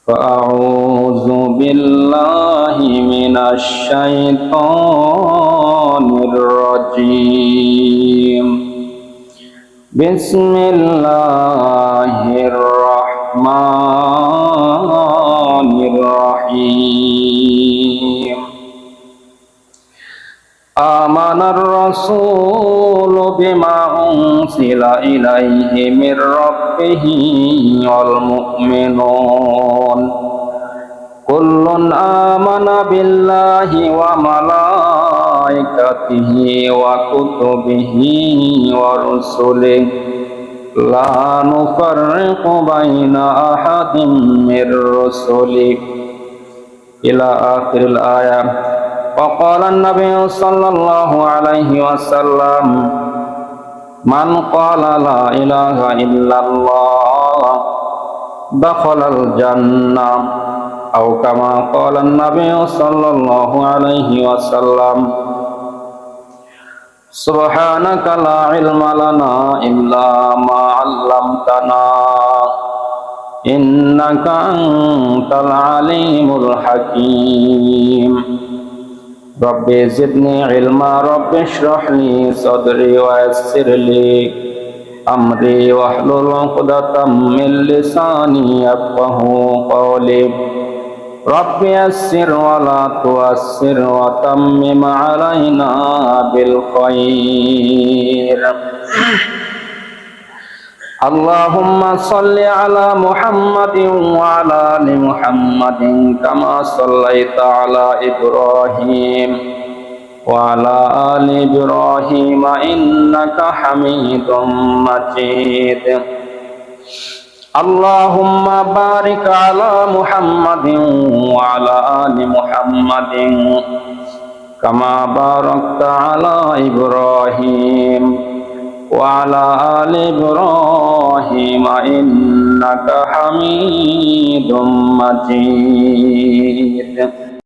فأعوذ بالله من الشيطان الرجيم. بسم الله الرحمن الرحيم. آمن الرسول بما أنزل إليه من ربه والمؤمنون كل آمن بالله وملائكته وكتبه ورسله لا نفرق بين أحد من رسله إلى آخر الآية. وقال النبي صلى الله عليه وسلم: من قال لا إله إلا الله دخل الجنة، أو كما قال النبي صلى الله عليه وسلم. سبحانك لا علم لنا إلا ما علمتنا إنك أنت العليم الحكيم. رب زدني علما رب اشرح لي صدري ويسر لي أمري واحلل عقدة من لساني يفقهوا قولي. رب يسر ولا تعسر وتمم علينا بالخير. اللهم صل على محمد وعلى آل محمد كما صليت على إبراهيم وعلى آل إبراهيم إنك حميد مجيد. اللهم بارك على محمد وعلى آل محمد كما باركت على إبراهيم وعلى آل إبراهيم إنك حميد مجيد.